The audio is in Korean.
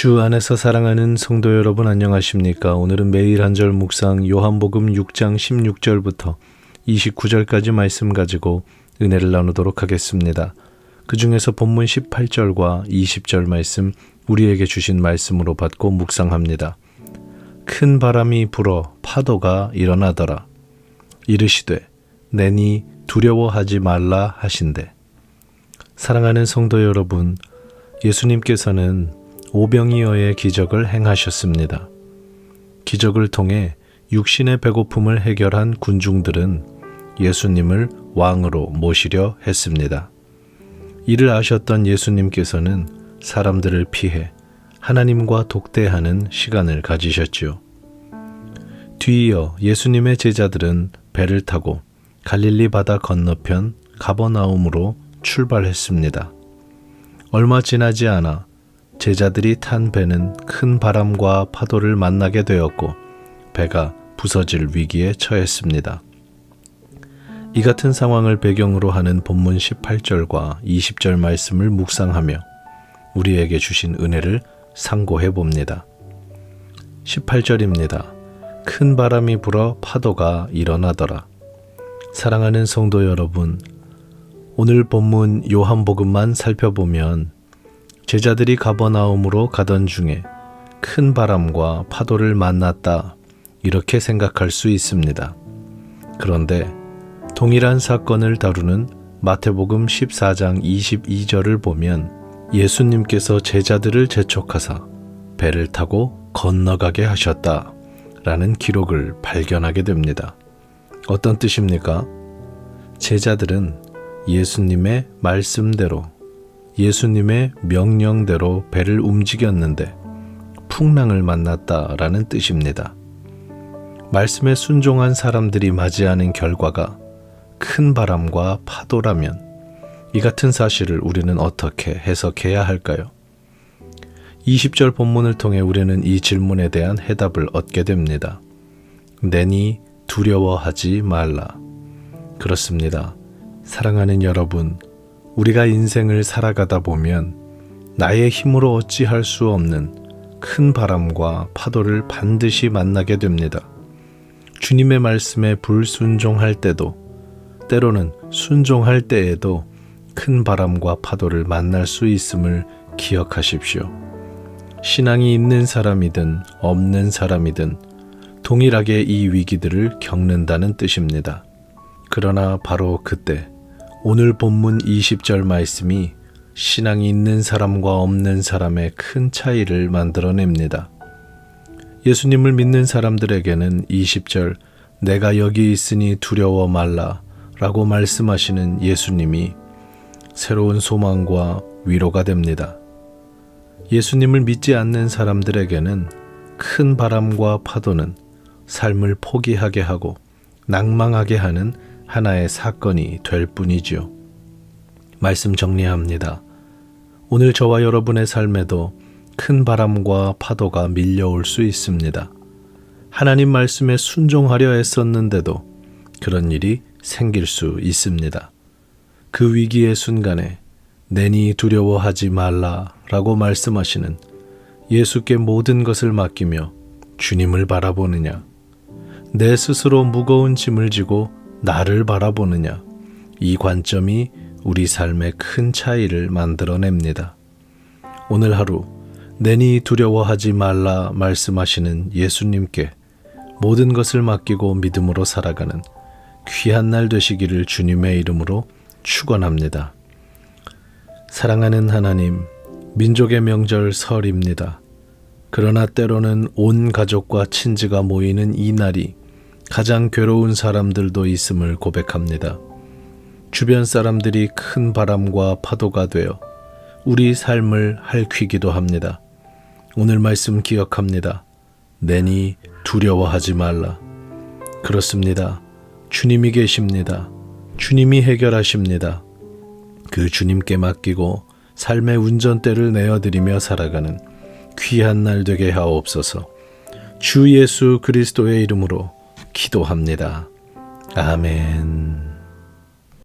주 안에서 사랑하는 성도 여러분 안녕하십니까? 오늘은 매일 한 절 묵상 요한복음 6장 16절부터 29절까지 말씀 가지고 은혜를 나누도록 하겠습니다. 그 중에서 본문 18절과 20절 말씀 우리에게 주신 말씀으로 받고 묵상합니다. 큰 바람이 불어 파도가 일어나더라. 이르시되 내니 두려워하지 말라 하신대. 사랑하는 성도 여러분, 예수님께서는 오병이어의 기적을 행하셨습니다. 기적을 통해 육신의 배고픔을 해결한 군중들은 예수님을 왕으로 모시려 했습니다. 이를 아셨던 예수님께서는 사람들을 피해 하나님과 독대하는 시간을 가지셨지요. 뒤이어 예수님의 제자들은 배를 타고 갈릴리 바다 건너편 가버나움으로 출발했습니다. 얼마 지나지 않아 제자들이 탄 배는 큰 바람과 파도를 만나게 되었고 배가 부서질 위기에 처했습니다. 이 같은 상황을 배경으로 하는 본문 18절과 20절 말씀을 묵상하며 우리에게 주신 은혜를 상고해 봅니다. 18절입니다. 큰 바람이 불어 파도가 일어나더라. 사랑하는 성도 여러분, 오늘 본문 요한복음만 살펴보면 제자들이 가버나움으로 가던 중에 큰 바람과 파도를 만났다, 이렇게 생각할 수 있습니다. 그런데 동일한 사건을 다루는 마태복음 14장 22절을 보면 예수님께서 제자들을 재촉하사 배를 타고 건너가게 하셨다 라는 기록을 발견하게 됩니다. 어떤 뜻입니까? 제자들은 예수님의 말씀대로, 예수님의 명령대로 배를 움직였는데 풍랑을 만났다라는 뜻입니다. 말씀에 순종한 사람들이 맞이하는 결과가 큰 바람과 파도라면 이 같은 사실을 우리는 어떻게 해석해야 할까요? 20절 본문을 통해 우리는 이 질문에 대한 해답을 얻게 됩니다. 내니 두려워하지 말라. 그렇습니다. 사랑하는 여러분, 우리가 인생을 살아가다 보면 나의 힘으로 어찌할 수 없는 큰 바람과 파도를 반드시 만나게 됩니다. 주님의 말씀에 불순종할 때도, 때로는 순종할 때에도 큰 바람과 파도를 만날 수 있음을 기억하십시오. 신앙이 있는 사람이든 없는 사람이든 동일하게 이 위기들을 겪는다는 뜻입니다. 그러나 바로 그때 오늘 본문 20절 말씀이 신앙이 있는 사람과 없는 사람의 큰 차이를 만들어냅니다. 예수님을 믿는 사람들에게는 20절 내가 여기 있으니 두려워 말라 라고 말씀하시는 예수님이 새로운 소망과 위로가 됩니다. 예수님을 믿지 않는 사람들에게는 큰 바람과 파도는 삶을 포기하게 하고 낭망하게 하는 하나의 사건이 될 뿐이지요. 말씀 정리합니다. 오늘 저와 여러분의 삶에도 큰 바람과 파도가 밀려올 수 있습니다. 하나님 말씀에 순종하려 했었는데도 그런 일이 생길 수 있습니다. 그 위기의 순간에 내니 두려워하지 말라 라고 말씀하시는 예수께 모든 것을 맡기며 주님을 바라보느냐, 내 스스로 무거운 짐을 지고 나를 바라보느냐, 이 관점이 우리 삶의 큰 차이를 만들어냅니다. 오늘 하루 내니 두려워하지 말라 말씀하시는 예수님께 모든 것을 맡기고 믿음으로 살아가는 귀한 날 되시기를 주님의 이름으로 축원합니다. 사랑하는 하나님, 민족의 명절 설입니다. 그러나 때로는 온 가족과 친지가 모이는 이 날이 가장 괴로운 사람들도 있음을 고백합니다. 주변 사람들이 큰 바람과 파도가 되어 우리 삶을 핥히기도 합니다. 오늘 말씀 기억합니다. 내니 두려워하지 말라. 그렇습니다. 주님이 계십니다. 주님이 해결하십니다. 그 주님께 맡기고 삶의 운전대를 내어드리며 살아가는 귀한 날 되게 하옵소서. 주 예수 그리스도의 이름으로 기도합니다. 아멘.